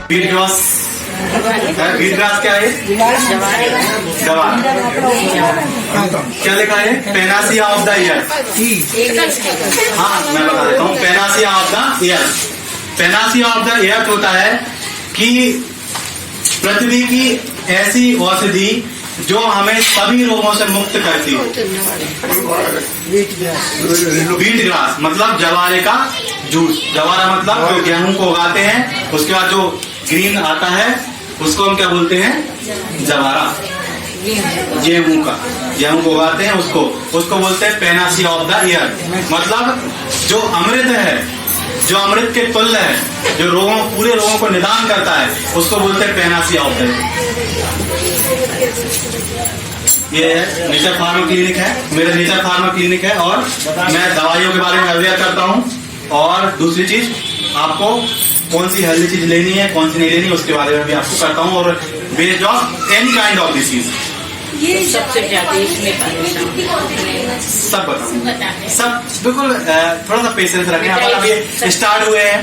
Beat grass, beat grass क्या है? जवार। क्या लिखा है? Panacea of the year. हाँ मैं बता देता हूँ, panacea of the year. Panacea of the year होता है कि पृथ्वी की ऐसी औषधि जो हमें सभी रोगों से मुक्त करती हो। बीट ग्रास मतलब जवारे का जूस। जवारा मतलब जो गेहूं को उगाते हैं, उसके बाद जो ग्रीन आता है उसको हम क्या बोलते हैं? जवारा। गेहूं को उगाते हैं उसको बोलते हैं पेनासिया ऑफ द ईयर। मतलब जो अमृत है, जो अमृत के तुल्य है, जो पूरे रोगों को निदान करता है, उसको बोलते हैं पेनासिया ऑफ द ईयर। ये नेचर फार्मा क्लिनिक है, मेरा नेचर फार्मा क्लिनिक है, और मैं दवाइयों के बारे में अवेयर करता हूँ। और दूसरी चीज, आपको कौन सी हेल्दी चीज लेनी है, कौन सी नहीं लेनी, उसके बारे में भी आपको करता हूँ, और based of any kind of disease. ये सबसे ज्यादा इसमें सब बताऊँ, सब बिल्कुल। थोड़ा सा पेशेंस रखें। अपन अभी स्टार्ट हुए हैं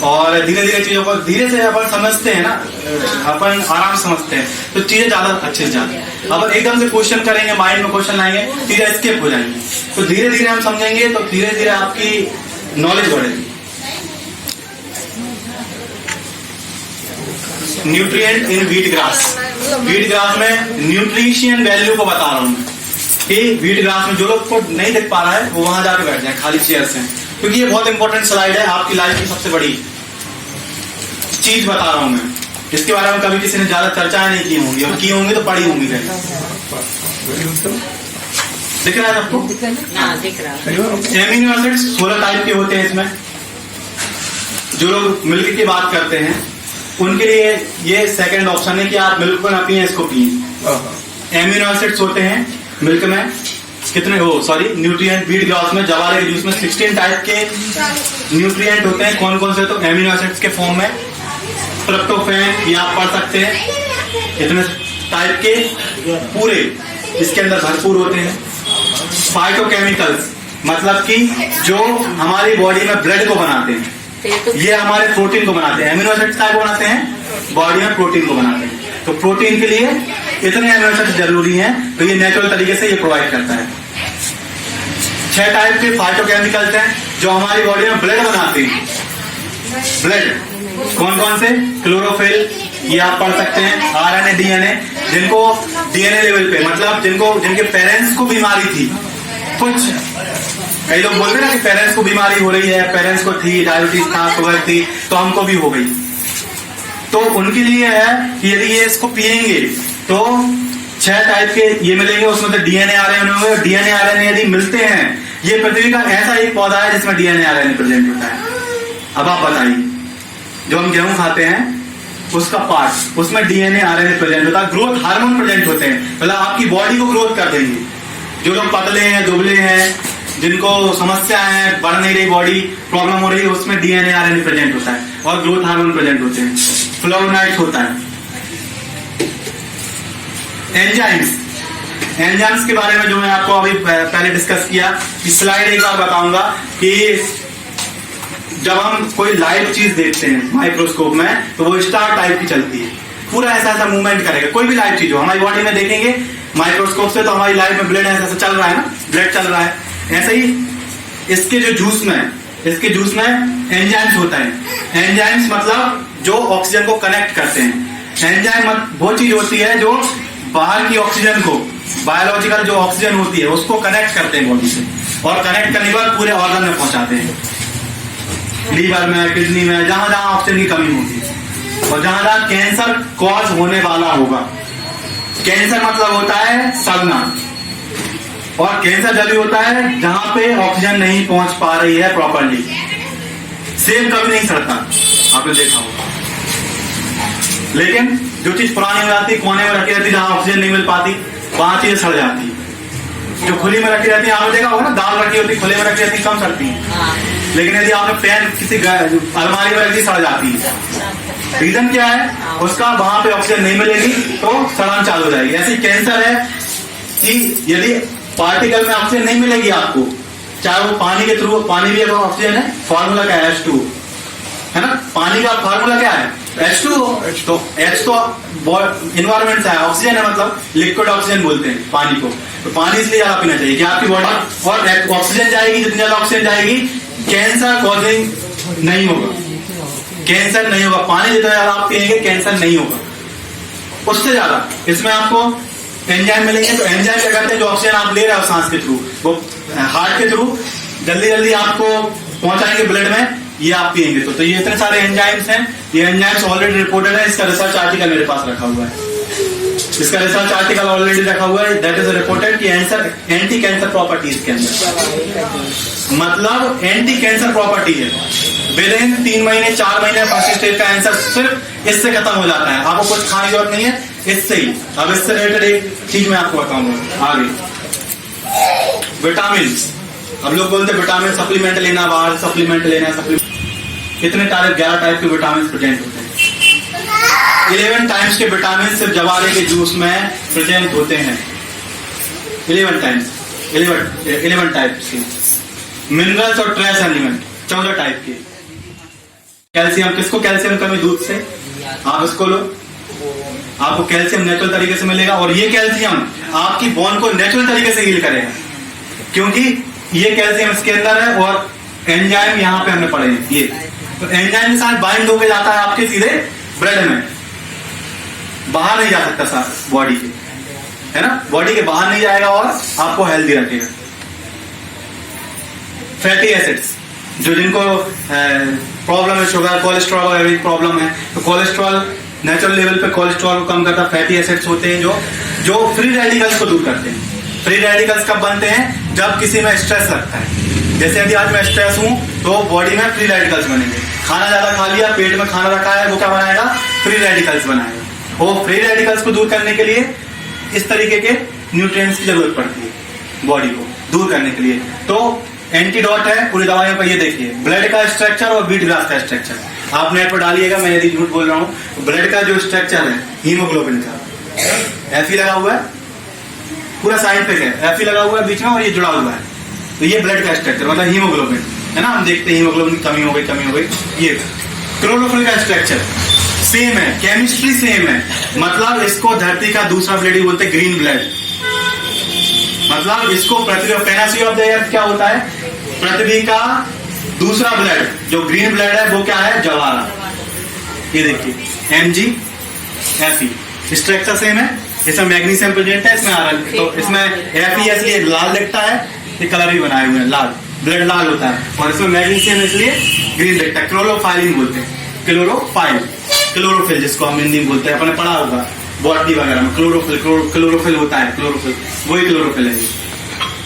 और धीरे धीरे चीजों को धीरे से अपन समझते हैं ना, अपन आराम समझते हैं तो चीजें ज्यादा अच्छे से जाती हैं। अब एकदम से क्वेश्चन करेंगे, माइंड में क्वेश्चन लाएंगे, चीजें स्किप हो जाएंगी। तो धीरे धीरे हम समझेंगे तो धीरे धीरे आपकी नॉलेज बढ़ेगी। Nutrient in wheat grass. Wheat grass में न्यूट्रिशियन वैल्यू को बता रहा हूं कि व्हीट ग्रास में जो लोग को नहीं देख पा रहा है वो वहां जाके बैठ जाए खाली चेयर से, क्योंकि ये बहुत इंपॉर्टेंट स्लाइड है, आपकी लाइफ की सबसे बड़ी चीज बता रहा हूं मैं। इसके बारे में कभी किसी ने ज्यादा चर्चाएं नहीं की होंगी, और की होंगी तो पढ़ी होंगी कहीं। दिख रहा है आपको? दिख रहा है। एमिनो एसिड्स 16 टाइप के होते हैं इसमें। जो लोग मिल्क की बात करते हैं उनके लिए ये सेकंड ऑप्शन है कि आप मिल्क को ना पिए, इसको पिए। एमिनो एसिड्स होते हैं मिल्क में कितने हो, सॉरी न्यूट्रिएंट व्हीट ग्रास में, जवारे के जूस में 16 टाइप के न्यूट्रिएंट होते हैं। कौन कौन से? तो एमिनो एसिड्स के फॉर्म में ट्रिप्टोफैन, ये आप पढ़ सकते हैं, इतने टाइप के पूरे इसके अंदर भरपूर होते हैं। फाइटोकेमिकल्स मतलब कि जो हमारी बॉडी में ब्लड को बनाते हैं, ये हमारे प्रोटीन को बनाते हैं। एमिनो एसिड्स को बनाते हैं, बॉडी में प्रोटीन को बनाते हैं। तो प्रोटीन के लिए इतने एमिनो एसिड्स जरूरी हैं, तो ये नेचुरल तरीके से ये प्रोवाइड करता है। 6 टाइप के फाइटोकेमिकल्स हैं जो हमारी बॉडी में ब्लड बनाते हैं। ब्लड कौन कौन से? क्लोरोफिल, ये आप पढ़ सकते हैं। आरएनए, डीएनए, जिनको डीएनए लेवल पे, मतलब जिनके पेरेंट्स को बीमारी थी, कुछ कई लोग बोलते हैं ना कि पेरेंट्स को बीमारी हो रही है, पेरेंट्स को थी, डायबिटीज था, शुगर थी, तो हमको भी हो गई। तो उनके लिए है कि यदि ये इसको पिएंगे तो 6 टाइप के ये मिलेंगे, उसमें तो डीएनए आरएनए होंगे। डीएनए आरएनए यदि मिलते हैं, ये पृथ्वी का ऐसा एक पौधा है जिसमें डीएनए आरएनए प्रेजेंट होता है। अब आप बताइए, जो हम गेहूं खाते हैं उसका पार्ट, उसमें डीएनए आरएनए प्रेजेंट होता है। ग्रोथ हार्मोन प्रेजेंट होते हैं, मतलब आपकी बॉडी को ग्रोथ कर देंगे। जो लोग पतले हैं, दुबले हैं, जिनको समस्या है, बढ़ नहीं रही बॉडी, प्रॉब्लम हो रही है, उसमें डीएनए आरएनए प्रेजेंट होता है, और ग्रोथ हार्मोन प्रेजेंट होते हैं। फ्लोवोनॉइड्स होता है। एंजाइम्स के बारे में जो मैं आपको अभी पहले डिस्कस किया, इस स्लाइड एक बार बताऊंगा कि जब हम कोई लाइव चीज देखते हैं माइक्रोस्कोप में, तो वो स्टार टाइप की चलती है, पूरा ऐसा ऐसा मूवमेंट करेगा। कोई भी लाइव चीज हो हमारी बॉडी में देखेंगे माइक्रोस्कोप से, तो हमारी लाइफ में ब्लड ऐसा चल रहा है ना, ब्लड चल रहा है। ऐसे ही इसके जूस में एंजाइम्स होता है। एंजाइम्स मतलब जो ऑक्सीजन को कनेक्ट करते हैं। एंजाइम वो चीज होती है जो बाहर की ऑक्सीजन को, बायोलॉजिकल जो ऑक्सीजन होती है, उसको कनेक्ट करते हैं बॉडी से, और कनेक्ट करने के बाद पूरे ऑर्गन में पहुंचाते हैं। लीवर में, किडनी में, जहां जहां ऑक्सीजन की कमी होगी, और जहां जहां कैंसर कॉज होने वाला होगा। कैंसर मतलब होता है सड़ना, और कैंसर जब भी होता है जहां पे ऑक्सीजन नहीं पहुंच पा रही है प्रॉपरली। सेब कभी नहीं सड़ता, आपने देखा होगा, लेकिन जो चीज पुरानी हो जाती, कोने में रखी रहती, जहां ऑक्सीजन नहीं मिल पाती, वहां चीजें सड़ जाती है। जो खुली में रखी रहती है, आपने देखा होगा ना, दाल रखी होती खुले में रखी रहती, कम सड़ती है। लेकिन यदि आपने पेन किसी अलमारी में रखी, सड़ जाती है। रीजन क्या है उसका? वहां पे ऑक्सीजन नहीं मिलेगी तो सड़न चालू हो जाएगी। ऐसी कैंसर है कि यदि पार्टिकल में ऑक्सीजन नहीं मिलेगी आपको, चाहे वो पानी के थ्रू, पानी भी अगर ऑक्सीजन है, फॉर्मूला क्या है? H2, है ना। पानी का फॉर्मूला क्या है? H2O, तो H तो इन्वायरमेंट से है, ऑक्सीजन है, मतलब लिक्विड ऑक्सीजन बोलते हैं पानी को। तो पानी इसलिए ज्यादा पीना चाहिए कि आपकी बॉडी, और ऑक्सीजन जाएगी, जितनी ज्यादा ऑक्सीजन जाएगी कैंसर कॉजिंग नहीं होगा, कैंसर नहीं होगा। पानी जितना ज्यादा आप पिएंगे कैंसर नहीं होगा, उससे ज्यादा। इसमें आपको एंजाइम मिलेंगे, तो एंजाइम क्या करते हैं, जो ऑक्सीजन आप ले रहे हो सांस के थ्रू, वो हार्ट के थ्रू जल्दी जल्दी आपको पहुंचाएंगे ब्लड में, ये आप पिएंगे तो ये इतने सारे एंजाइम्स हैं। ये एंजाइम्स ऑलरेडी रिपोर्टेड है, इसका रिसर्च आर्टिकल मेरे पास रखा हुआ है, इसका रिसर्च आर्टिकल ऑलरेडी रखा हुआ है। दैट इज रिपोर्टेड कि एंटी कैंसर प्रॉपर्टीज के अंदर, मतलब एंटी कैंसर प्रॉपर्टी है। विद इन 3 महीने 4 महीने फर्स्ट स्टेज का कैंसर सिर्फ इससे खत्म हो जाता है, आपको कुछ खाने की जरूरत नहीं है, इससे ही। अब इससे रिलेटेड एक चीज मैं आपको बताऊंगा आगे, विटामिन। अब लोग बोलते हैं विटामिन सप्लीमेंट लेना, बाहर सप्लीमेंट लेना, सप्लीमेंट कितने टाइप, 11 टाइप के विटामिन प्रेजेंट होते हैं। 11 टाइप्स के विटामिन सिर्फ जवारे के जूस में प्रेजेंट होते हैं। 11 टाइप्स के मिनरल्स और ट्रेस एलिमेंट 14 टाइप के। कैल्शियम, किसको कैल्शियम कमी, दूध से, आप इसको लो, आपको कैल्शियम नेचुरल तरीके से मिलेगा। और ये कैल्शियम आपकी बोन को नेचुरल तरीके से हील करेगा, क्योंकि ये कैल्शियम इसके अंदर है और एंजाइम यहाँ पे हमने पढ़े हैं। ये तो एंजाइम के साथ बाइंड होकर जाता है आपके सीधे ब्लड में, बाहर नहीं जा सकता साथ बॉडी के, है ना, बॉडी के बाहर नहीं जाएगा और आपको हेल्दी रखेगा। फैटी एसिड्स, जो जिनको प्रॉब्लम है, शुगर, कोलेस्ट्रॉल वगैरह प्रॉब्लम है, तो कोलेस्ट्रॉल नेचुरल लेवल पे कोलेस्ट्रॉल को कम करता है। फैटी एसिड्स होते हैं जो फ्री रेडिकल्स को दूर करते हैं। फ्री रेडिकल्स कब बनते हैं, जब किसी में स्ट्रेस लगता है। जैसे यदि आज मैं स्ट्रेस हूं तो बॉडी में फ्री रेडिकल्स बनेंगे। खाना ज्यादा खा लिया, पेट में खाना रखा है, वो क्या बनाएगा, फ्री रेडिकल्स बनाएगा। वो फ्री रेडिकल्स को दूर करने के लिए इस तरीके के न्यूट्रिएंट्स की जरूरत पड़ती है बॉडी को दूर करने के लिए। तो एंटीडोट है पूरी दवाइयों पर, ये देखिए ब्लड का स्ट्रक्चर और व्हीट ग्रास का स्ट्रक्चर आप नेट पर डालिएगा, मैं यदि झूठ बोल रहा हूँ। ब्लड का जो स्ट्रक्चर है हीमोग्लोबिन का, एफी लगा हुआ है, पूरा साइड पे है, एफी लगा हुआ है बीच में और ये जुड़ा हुआ है, तो ये ब्लड का स्ट्रक्चर मतलब हीमोग्लोबिन है ना। हम देखते हैं हीमोग्लोबिन कमी हो गई। ये क्लोरोफिल का स्ट्रक्चर सेम है, केमिस्ट्री सेम है, मतलब इसको धरती का दूसरा ब्लड ही बोलते हैं, ग्रीन ब्लड। मतलब इसको पृथ्वी फेनासी ऑफ द अर्थ क्या होता है, पृथ्वी का दूसरा ब्लड, जो ग्रीन ब्लड है वो क्या है, जवारा। ये देखिए MgFe, स्ट्रक्चर सेम है, इसमें मैग्नीशियम प्रेजेंट है, इसमें आयरन, तो इसमें Fe इसलिए लाल दिखता है, ये कलर भी बनाए हुए हैं लाल, ब्लड लाल होता है, और इसमें मैग्नीशियम इसलिए ग्रीन दिखता है। क्लोरोफाइलिन बोलते हैं, क्लोरोफिल जिसको हम हिंदी में बोलते हैं, अपने पढ़ा होगा बॉटनी वगैरह में, क्लोरोफिल होता है, क्लोरोफिल वही क्लोरोफिल है ये।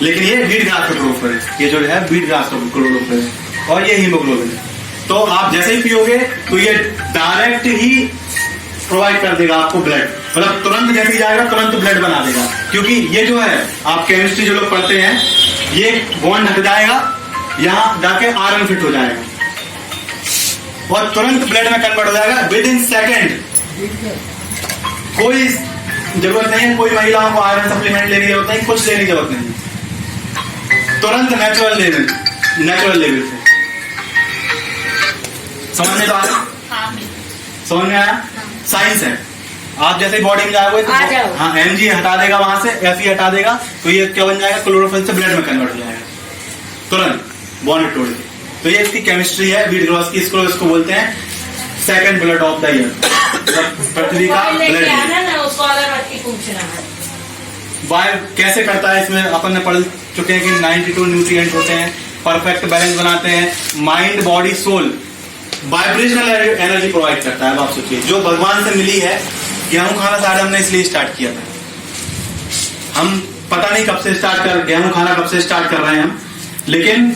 लेकिन ये व्हीट ग्रास का क्लोरोफिल है, ये जो है व्हीट ग्रास का क्लोरोफिल है, और ये हीमोग्लोबिन है। तो आप जैसे ही पियोगे तो ये डायरेक्ट ही प्रोवाइड कर देगा आपको ब्लड, मतलब तुरंत जैसे ही जाएगा तुरंत ब्लड बना देगा, क्योंकि ये जो है आप केमिस्ट्री जो लोग पढ़ते हैं, ये बॉन्ड हट जाएगा, यहाँ जाके आयरन फिट हो जाएगा और तुरंत ब्लड में कन्वर्ट हो जाएगा विद इन सेकेंड। कोई जरूरत नहीं है, कोई महिलाओं को आयरन सप्लीमेंट लेने की जरूरत नहीं, कुछ लेने की जरूरत नहीं, तुरंत नेचुरल लेवल से। समझ में तो आया, समझ में आया, साइंस है। आप जैसे ही बॉडी में जाओगे तो हाँ Mg हटा देगा, वहां से Fe हटा देगा, तो ये क्या बन जाएगा, क्लोरोफिल से ब्लड में कन्वर्ट हो जाएगा तुरंत बॉन्ड तोड़ के। तो ये इसकी केमिस्ट्री है व्हीट ग्रास की, इसको बोलते हैं second blood of the year, पृथ्वी का ब्लड। वायु कैसे करता है, इसमें अपन ने पढ़ चुके हैं कि 92 न्यूट्रिएंट होते हैं, परफेक्ट बैलेंस बनाते हैं, mind body soul, vibrational energy provide करता है। अब आप सोचिए, जो भगवान से मिली है, गेहूं खाना शायद हमने इसलिए स्टार्ट किया था, हम पता नहीं कब से गेहूं खाना कब से स्टार्ट कर रहे हैं हम, लेकिन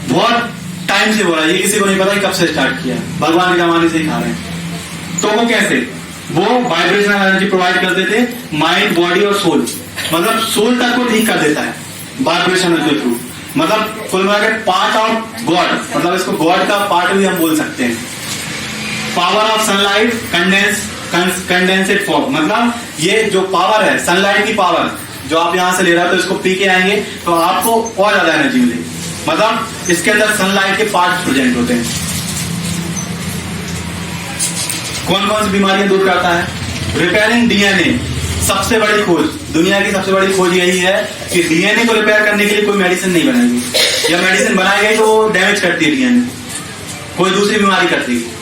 बहुत टाइम से हो रहा है, ये किसी को नहीं पता कि कब से स्टार्ट किया, भगवान के जमाने से ही खा रहे हैं। तो वो कैसे, वो वाइब्रेशनल एनर्जी प्रोवाइड करते थे, माइंड बॉडी और सोल, मतलब सोल तक को ठीक कर देता है वाइब्रेशनल के थ्रू, मतलब कुल मिलाकर पार्ट ऑफ गॉड, मतलब इसको गॉड का पार्ट भी हम बोल सकते हैं। Power of sunlight condensed form, मतलब ये जो पावर है सनलाइट की पावर, जो आप यहां से ले रहे हो तो इसको पी के आएंगे तो आपको और ज्यादा एनर्जी मिलेगी, मतलब इसके अंदर सनलाइट के पार्ट्स प्रेजेंट होते हैं। कौन कौन सी बीमारियां दूर करता है? रिपेयरिंग डीएनए, सबसे बड़ी खोज, दुनिया की सबसे बड़ी खोज यही है कि डीएनए को रिपेयर करने के लिए कोई मेडिसिन नहीं बनाएगी, या मेडिसिन बनाई गई तो वो डैमेज करती है डीएनए, कोई दूसरी बीमारी करती है।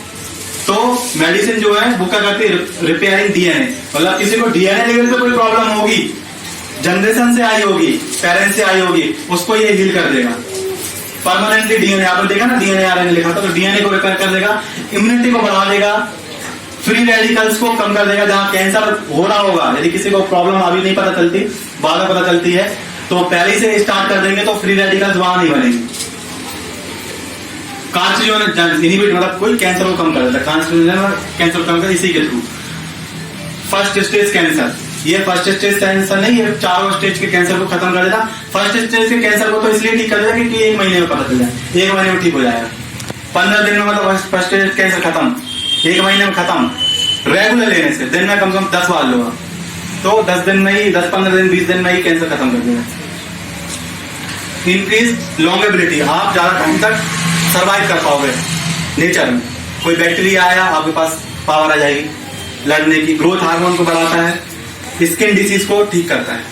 तो मेडिसिन जो है वो क्या करती है? रिपेयरिंग डीएनए, मतलब किसी को डीएनए लेवल पे कोई प्रॉब्लम होगी, जनरेशन से आई होगी, पेरेंट्स से आई होगी, उसको ये हील कर देगा परमानेंटली। डीएनए आपने देखा ना, डीएनए आरएनए लिखा था, तो डीएनए को रिपेयर कर देगा, इम्यूनिटी को बढ़ा देगा, फ्री रेडिकल्स को कम कर देगा। जहां कैंसर हो रहा होगा, यदि किसी को प्रॉब्लम अभी नहीं पता चलती, बाद में पता चलती है, तो पहले से स्टार्ट कर देंगे तो फ्री रेडिकल्स वहां नहीं बनेंगे। कार्सिनोजन इनहिबिट, मतलब कोई कैंसर को कम कर देता है, कार्सिनोजन कैंसर कम कर, इसी के थ्रू। फर्स्ट स्टेज कैंसर, ये फर्स्ट स्टेज कैंसर नहीं, ये चारों स्टेज के कैंसर को खत्म कर देता। फर्स्ट स्टेज के कैंसर को तो इसलिए ठीक कर देगा क्योंकि 1 महीने में पता चल जाए, 1 महीने में ठीक हो जाएगा, 15 दिन में, मतलब फर्स्ट स्टेज कैंसर खत्म, 1 महीने में खत्म। रेगुलर लेने से दिन में कम से कम 10 बार लो, तो 10 दिन में ही, 10-15 दिन 20 दिन में ही कैंसर खत्म कर देगा। इंक्रीज लॉन्गेबिलिटी, आप ज्यादा टाइम तक सर्वाइव कर पाओगे नेचर में। कोई बैक्टीरिया आया, आपके पास पावर आ जाएगी लड़ने की। ग्रोथ हार्मोन को बढ़ाता है, स्किन डिसीज को ठीक करता है।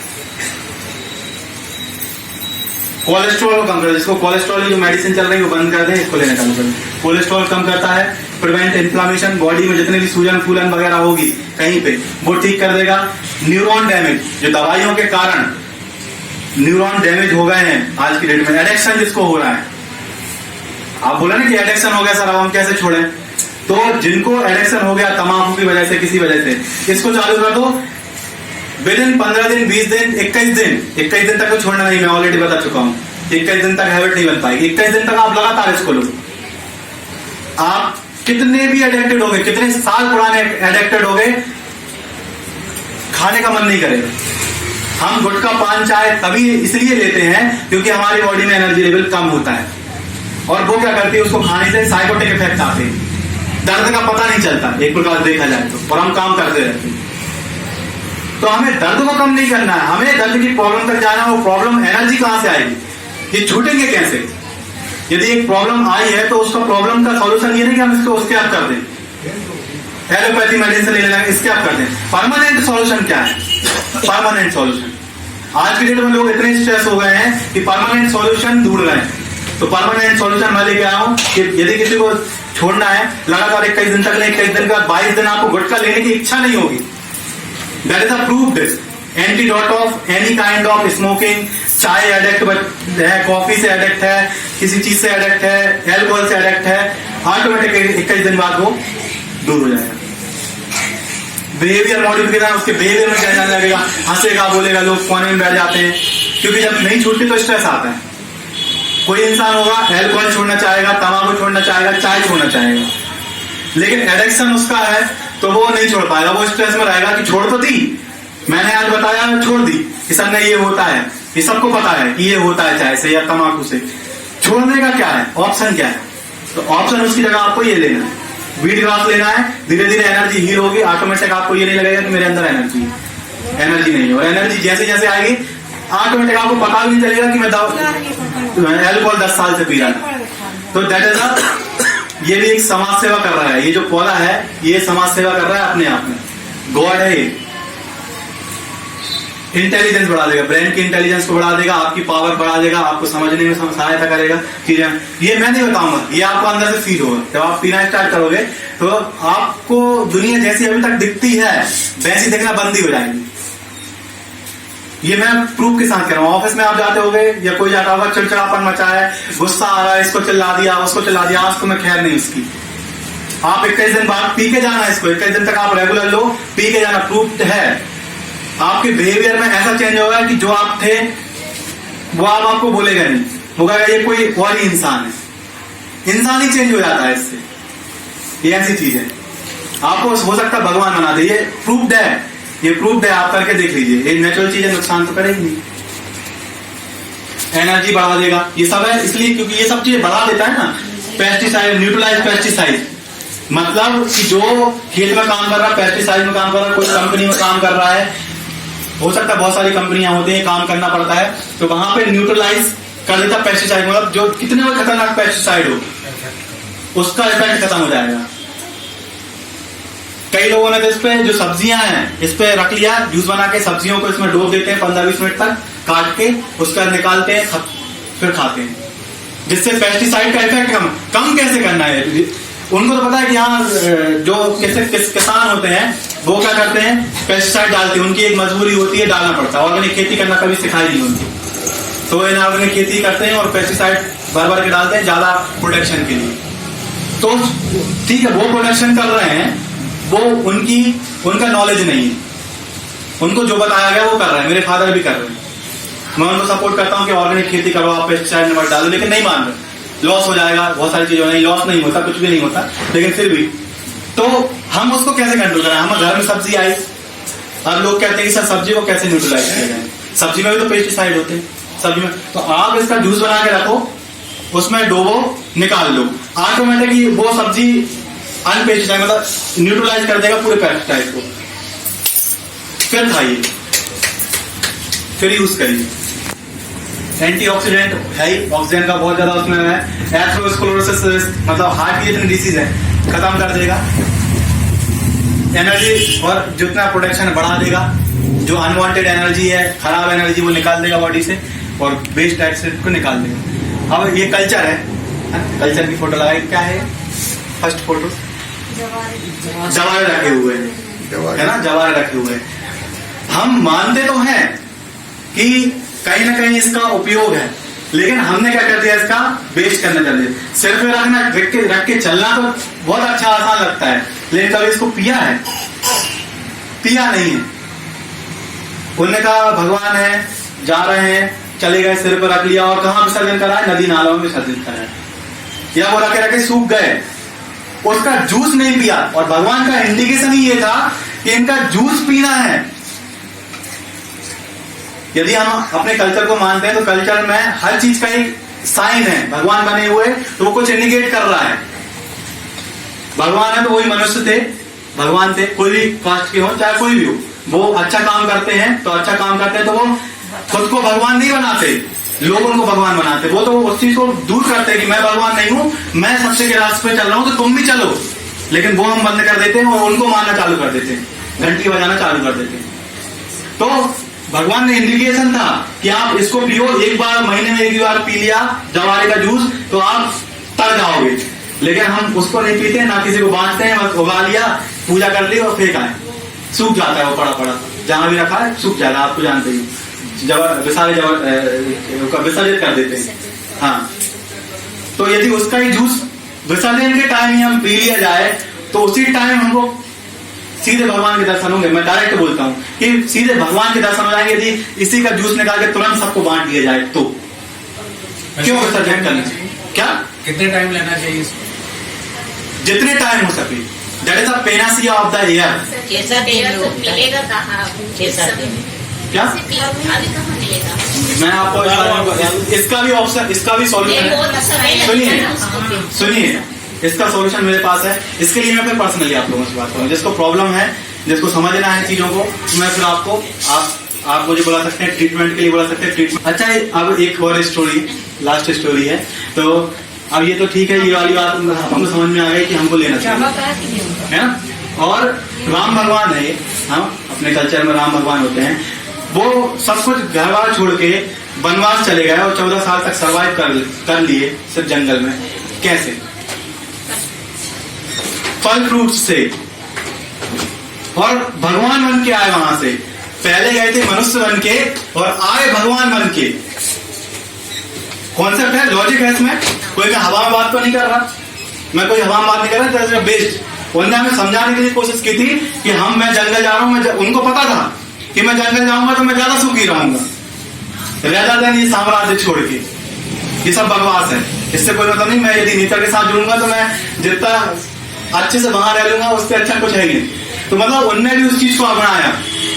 कोलेस्ट्रॉल को कम करता है, जिसको कोलेस्ट्रॉल की जो मेडिसिन चल रही है वो बंद कर दें, इसको लेना चालू करें। कोलेस्ट्रॉल कम करता है, प्रिवेंट इन्फ्लामेशन, बॉडी में जितने भी सूजन फूलन वगैरह होगी कहीं पे, वो ठीक कर देगा। न्यूरॉन डैमेज, जो दवाइयों के कारण न्यूरॉन डैमेज हो गए हैं आज की डेट में, एडिक्शन जिसको हो रहा है, आप बोला ना कि एडिक्शन हो गया सर, अब हम कैसे छोड़ें? तो जिनको एडिक्शन हो गया तंबाकू की वजह से, किसी वजह से, इसको चालू कर दो, विद इन 15 दिन, 20 दिन, 21 दिन तक तो छोड़ना नहीं, मैं ऑलरेडी बता चुका हूं। 21 दिन तक हैबिट नहीं बन पाएगी, 21 दिन तक आप लगातार इसको लो। आप कितने भी एडिक्टेड हो गए, कितने साल पुराने एडिक्टेड हो गए, खाने का मन नहीं करेगा। हम गुटखा पान चाय तभी इसलिए लेते हैं क्योंकि हमारी बॉडी में एनर्जी लेवल कम होता है, और वो क्या करती है, उसको खाने से साइकोटिक इफेक्ट आते हैं, दर्द का पता नहीं चलता एक प्रकार देखा जाए तो, और हम काम करते रहते हैं। तो हमें दर्द को कम नहीं करना है, हमें दर्द की प्रॉब्लम तक जाना है। वो प्रॉब्लम एनर्जी कहां से आएगी, ये छूटेंगे कैसे? यदि एक प्रॉब्लम आई है तो उसका प्रॉब्लम का सॉल्यूशन ये नहीं कि हम इसको उसके आप कर दें, एलोपैथी मेडिसिन ले लेंगे, इसके आप कर दें। परमानेंट सॉल्यूशन क्या है? परमानेंट सॉल्यूशन, आज की डेट में लोग इतने स्ट्रेस हो गए हैं कि परमानेंट सॉल्यूशन ढूंढ रहे हैं। तो परमानेंट सॉल्यूशन मैं लेके आया हूं कि यदि किसी को छोड़ना है लगातार 21 दिन तक, 21 दिन के बाद 22 दिन आपको गुटखा लेने की इच्छा नहीं होगी, that is approved antidote of any kind of smoking. चाय एडिक्ट है, कॉफी से एडिक्ट है, किसी चीज से एडिक्ट है, एल्कोहल से एडिक्ट है, ऑटोमेटिक 21 दिन बाद वो दूर हो जाएगा। बिहेवियर मॉडिफिकेशन, उसके बिहेवियर में क्या जाने लगेगा, हंसेगा, बोलेगा, लोग कोने में बैठ जाते हैं, क्योंकि जब नहीं छूटती तो स्ट्रेस आता है। कोई इंसान होगा एल्कोहल छोड़ना चाहेगा, तंबाकू छोड़ना चाहेगा, चाय छोड़ना चाहेगा, लेकिन एडिक्शन उसका है तो वो नहीं छोड़ पाएगा, वो स्ट्रेस में रहेगा कि छोड़ तो दी, मैंने आज बताया छोड़ दी, कि सर नहीं ये होता है, ये सबको पता है कि ये होता है चाय से या तंबाकू से। छोड़ने का क्या है, ऑप्शन क्या है? तो ऑप्शन उसकी जगह आपको ये लेना है, वीट ग्रास लेना है, धीरे धीरे एनर्जी हील होगी, ऑटोमेटिक आपको ये नहीं लगेगा कि मेरे अंदर एनर्जी नहीं है। और एनर्जी जैसे जैसे आएगी ऑटोमेटिक आपको पता भी नहीं चलेगा कि मैं एल्कोहल 10 साल से पी रहा था। तो दैट इज ये भी एक समाज सेवा कर रहा है, ये जो पौधा है ये समाज सेवा कर रहा है अपने आप में, गॉड है ये। इंटेलिजेंस बढ़ा देगा, ब्रेन की इंटेलिजेंस को बढ़ा देगा, आपकी पावर बढ़ा देगा, आपको समझने में सहायता करेगा चीजें। ये मैं नहीं बताऊंगा, ये आपको अंदर से फील होगा। जब आप पीना स्टार्ट करोगे तो आपको दुनिया जैसी अभी तक दिखती है वैसी दिखना बंद ही हो जाएगी। ये मैं प्रूफ के साथ कह रहा हूँ। ऑफिस में आप जाते होगे या कोई जाता होगा, चिड़चिड़ापन मचा है, गुस्सा आ रहा है, इसको चिल्ला दिया, उसको चिल्ला दिया, आज तो मैं खैर नहीं उसकी। आप 21 दिन बाद पी के जाना, इसको 21 दिन तक आप रेगुलर लो, पी के जाना, प्रूफ है। आपके बिहेवियर में ऐसा चेंज होगा कि जो आप थे वो आपको बोलेगा नहीं, वो कहेगा ये कोई और ही इंसान है। इंसान ही चेंज हो जाता है इससे। ये ऐसी चीज है, आपको हो सकता है भगवान बना दे, ये प्रूफ्ड है, ये प्रूफ्ड है, आप करके देख लीजिए। ये नेचुरल चीजें नुकसान तो करेगी नहीं। एनर्जी बढ़ा देगा, ये सब है इसलिए क्योंकि ये सब चीजें बढ़ा देता है ना। पेस्टिसाइड, न्यूट्रलाइज पेस्टिसाइड, मतलब कि जो खेत में काम कर रहा है, पेस्टिसाइड में काम कर रहा है, कोई कंपनी में काम कर रहा है, हो सकता है बहुत सारी कंपनियां होती हैं, काम करना पड़ता है, तो वहां पे न्यूट्रलाइज कर देता पेस्टिसाइड, मतलब जो कितने भी खतरनाक पेस्टिसाइड हो उसका इफेक्ट खत्म हो जाएगा। कई लोगों ने तो इस पे जो सब्जियां हैं इस पे रख लिया, जूस बना के सब्जियों को इसमें डोब देते हैं 15-20 मिनट तक, काट के उसका निकालते हैं फिर खाते हैं, जिससे पेस्टिसाइड का इफेक्ट कम कैसे करना है। उनको तो पता है कि यहाँ जो किसान होते हैं वो क्या करते हैं, पेस्टिसाइड डालते हैं, उनकी एक मजबूरी होती है, डालना पड़ता है। ऑर्गेनिक खेती करना कभी सिखाई नहीं उनकी, तो इनऑर्गेनिक खेती करते हैं और पेस्टिसाइड भर के डालते हैं ज्यादा प्रोटेक्शन के लिए। तो ठीक है, वो प्रोटेक्शन कर रहे हैं, वो उनका नॉलेज नहीं है, उनको जो बताया गया वो कर रहे हैं। मेरे फादर भी कर रहे हैं, मैं उनको सपोर्ट करता हूँ कि ऑर्गेनिक खेती करो, आप पेस्टिसाइड मत डालो, लेकिन नहीं मान रहे, लॉस हो जाएगा, बहुत सारी चीजों नहीं, लॉस नहीं होता, कुछ भी नहीं होता, लेकिन फिर भी तो हम उसको कैसे कंट्रोल करें। हम घर में सब्जी आई, अब लोग कहते हैं कि सर सब्जी को कैसे न्यूट्रलाइज किया जाए, सब्जी में भी तो पेस्टिसाइड होते हैं सब्जी में, तो आप इसका जूस बना के रखो, उसमें डोबो निकाल लो, ऑटोमेटिकली वो सब्जी अनपेस्टिसाइड मतलब न्यूट्रलाइज कर देगा पूरे पेस्टिसाइड को, फिर खाइए, फिर यूज करिए। एंटीऑक्सीडेंट है ही, ऑक्सीजन का बहुत ज्यादा उसमें है, एथेरोस्क्लेरोसिस मतलब हार्ट की जितनी डिसीज है खत्म कर देगा, एनर्जी और जितना प्रोटेक्शन बढ़ा देगा, जो अनवांटेड एनर्जी है, खराब एनर्जी वो निकाल देगा बॉडी से, और वेस्ट एसिड को निकाल देगा। अब ये कल्चर है, कल्चर की फोटो लगाई, क्या है फर्स्ट फोटो, जवारे रखे हुए हैं, है ना, जवारे रखे हुए हैं। हम मानते तो हैं कि कहीं ना कहीं इसका उपयोग है, लेकिन हमने क्या कर दिया, इसका वेस्ट करने चल दिया। सिर पे रखना, रख के चलना तो बहुत अच्छा आसान लगता है, लेकिन कभी इसको पिया है, पिया नहीं है। उन्होंने कहा भगवान है, जा रहे हैं, चले गए, सिर पर रख लिया, और कहाँ विसर्जन करा है, नदी नालों में विसर्जन करा है, या वो रखे रखे सूख गए, उसका जूस नहीं पिया। और भगवान का इंडिकेशन ही ये था कि इनका जूस पीना है। यदि हम अपने कल्चर को मानते हैं तो कल्चर में हर चीज का एक साइन है, भगवान बने हुए तो वो कुछ इंडिकेट कर रहा है। भगवान है तो वही मनुष्य थे, भगवान थे, कोई भी कास्ट के हो चाहे कोई भी हो, वो अच्छा काम करते हैं तो अच्छा काम करते हैं, तो वो खुद को भगवान नहीं बनाते, लोग उनको भगवान बनाते। वो तो उस चीज को दूर करते हैं कि मैं भगवान नहीं हूं, मैं सबसे के रास्ते पे चल रहा हूं तो तुम भी चलो, लेकिन वो हम बंद कर देते हैं और उनको मानना चालू कर देते हैं, घंटी बजाना चालू कर देते हैं। तो भगवान ने इंडिकेशन था कि आप इसको पियो, एक बार महीने में एक बार पी लिया जवारे का जूस तो आप तर जाओगे, लेकिन हम उसको नहीं पीते, ना किसी को बांटते हैं, बस उगा लिया, पूजा कर ली और फेंका है, सूख जाता है वो पड़ा पड़ा, जहां भी रखा है सूख जाएगा, आपको जानते ही, विसर्जित कर देते हैं। हाँ, तो यदि उसका ही जूस विसर्जन के टाइम ही हम पी लिया जाए तो उसी टाइम हमको सीधे भगवान के दर्शन होंगे। मैं डायरेक्ट बोलता हूँ कि सीधे भगवान के दर्शन हो जाएंगे यदि इसी का जूस निकाल के तुरंत सबको बांट दिया जाए तो। क्यों विसर्जन करना चाहिए? क्या कितने टाइम लेना चाहिए इसको? जितने टाइम हो सके, that is the panacea of the air. कैसा मिलेगा कहाँ? क्या मैं आपको इसका भी ऑप्शन, इसका भी सॉल्यूशन है, सुनिए इसका सॉल्यूशन मेरे पास है। इसके लिए मैं फिर पर्सनली आप लोगों से बात करूँ, जिसको प्रॉब्लम है, जिसको समझना है चीजों को, मैं फिर आपको आप मुझे बुला सकते हैं, ट्रीटमेंट के लिए बुला सकते हैं, ट्रीटमेंट। अच्छा, अब एक और स्टोरी, लास्ट स्टोरी है। तो अब ये तो ठीक है, ये वाली बात हमको समझ में आ गई कि हमको लेना चाहिए, है ना। और राम भगवान है, हम अपने कल्चर में राम भगवान होते हैं, वो सब कुछ घर बार छोड़ के वनवास चले गए और 14 साल तक सर्वाइव कर लिए सिर्फ जंगल में। कैसे? फल फ्रूट से, और भगवान बन के आए वहां से। पहले गए थे मनुष्य बन के और आए भगवान बन के। कॉन्सेप्ट है, लॉजिक है इसमें। कोई हवा में बात तो नहीं कर रहा, मैं कोई हवा में बात नहीं कर रहा, बेस्ड। उन्होंने हमें समझाने की कोशिश की थी कि मैं जंगल जा रहा हूं, उनको पता था कि मैं जंगल जाऊंगा तो मैं ज्यादा सुखी रहूंगा, रेदर देन ये साम्राज्य छोड़ के। ये सब बकवास है, इससे कोई मतलब नहीं। मैं यदि नेचर के साथ जुड़ूंगा तो मैं जितना अच्छे से वहां रह लूंगा, उससे अच्छा कुछ है ही नहीं। तो मतलब उनने भी उस चीज को अपनाया,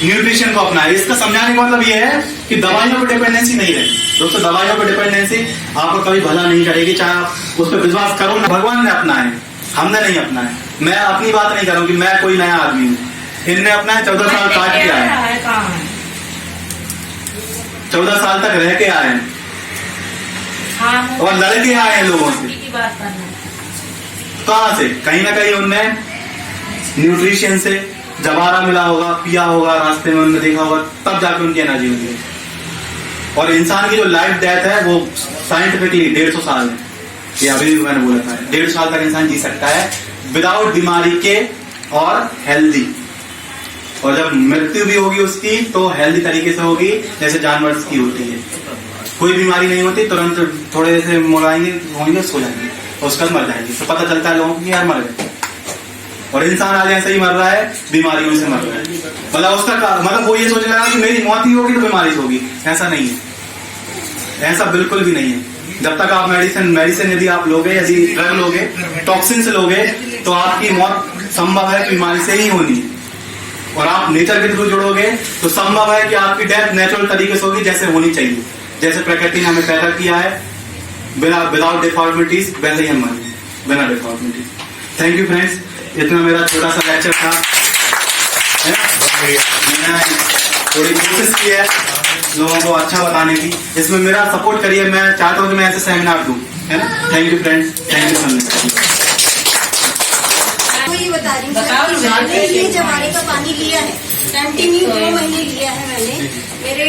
न्यूट्रिशन को अपनाया। इसका समझाने का मतलब ये है कि दवाइयों पर डिपेंडेंसी नहीं रहे दोस्तों। दवाइयों पर डिपेंडेंसी आपको कभी भला नहीं करेगी, चाहे आप उस पर विश्वास करो ना। भगवान ने अपनाए, हमने नहीं अपनाए। मैं अपनी बात नहीं करूँ कि मैं कोई नया आदमी हूँ, इनने अपना 14 साल काट के आए, 14 साल तक रह के आए और लड़ के आए हैं लोगों से। कहां से? कहीं ना कहीं उनने न्यूट्रिशन से जबारा मिला होगा, पिया होगा, रास्ते में उन्होंने देखा होगा, तब जाके उनकी एनर्जी होती है। और इंसान की जो लाइफ डेथ है वो साइंटिफिकली 150 साल है, ये अभी भी मैंने बोला था, 150 साल तक इंसान जी सकता है विदाउट बीमारी के और हेल्दी। और जब मृत्यु भी होगी उसकी तो हेल्दी तरीके से होगी, जैसे जानवर की होती है। कोई बीमारी नहीं होती, तुरंत थोड़े से मुड़ाएंगे होंगे, सो जाएंगे, उसका मर जाएंगे, तो पता चलता है लोगों को कि यार मर गए। और इंसान आज ऐसे ही मर रहा है, बीमारियों से मर रहा है। मतलब उसका मतलब वो ये सोच रहा है कि मेरी मौत ही होगी तो बीमारी होगी, ऐसा नहीं है, ऐसा बिल्कुल भी नहीं है। जब तक आप मेडिसिन यदि आप लोगे, यदि ड्रग लोगे, टॉक्सिन से लोगे, तो आपकी मौत संभव है बीमारी से ही होनी है। और आप नेचर के थ्रू जुड़ोगे तो संभव है कि आपकी डेथ नेचुरल तरीके से होगी, जैसे होनी चाहिए, जैसे प्रकृति ने हमें पैदा किया है विदाउट डिफॉर्मिटीज, वैसे ही हम मरेंगे बिना डिफॉर्मिटीज। थैंक यू फ्रेंड्स, इतना मेरा छोटा सा लेक्चर था। मैंने थोड़ी कोशिश की है लोगों को अच्छा बताने की, इसमें मेरा सपोर्ट करिए। मैं चाहता हूँ कि मैं ऐसे सेमिनार दूं, है ना। Thank you friends, thank you so much. ये बता रही हूँ कि मैंने ये जमाने का पानी लिया है, कंटिन्यू 2 महीने लिया है मैंने। मेरे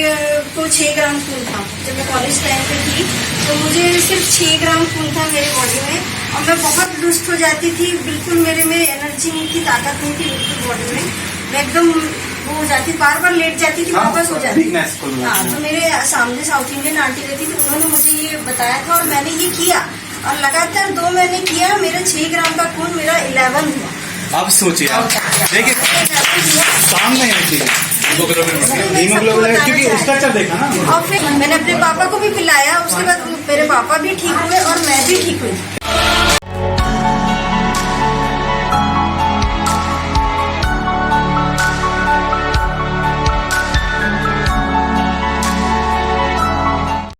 को 6 ग्राम खून था जब मैं कॉलेज टाइम पे थी, तो मुझे सिर्फ 6 ग्राम खून था मेरे बॉडी में, और मैं बहुत दुष्ट हो जाती थी, बिल्कुल मेरे में एनर्जी नहीं थी, ताकत नहीं थी बिल्कुल बॉडी में। मैं एकदम वो हो जाती, बार बार लेट जाती थी, वापस हो जाती। हाँ, तो मेरे सामने साउथ इंडियन आंटी रहती थी, उन्होंने मुझे ये बताया था और मैंने ये किया, और लगातार 2 महीने किया। मेरा 6 ग्राम का खून मेरा 11 हुआ। अब सोचिए आप, देखिए सामने है चीज हीमोग्लोबिन, क्योंकि स्ट्रक्चर देखा ना। और फिर मैंने अपने पापा को भी पिलाया, उसके बाद मेरे पापा भी ठीक हुए और मैं भी ठीक हुई।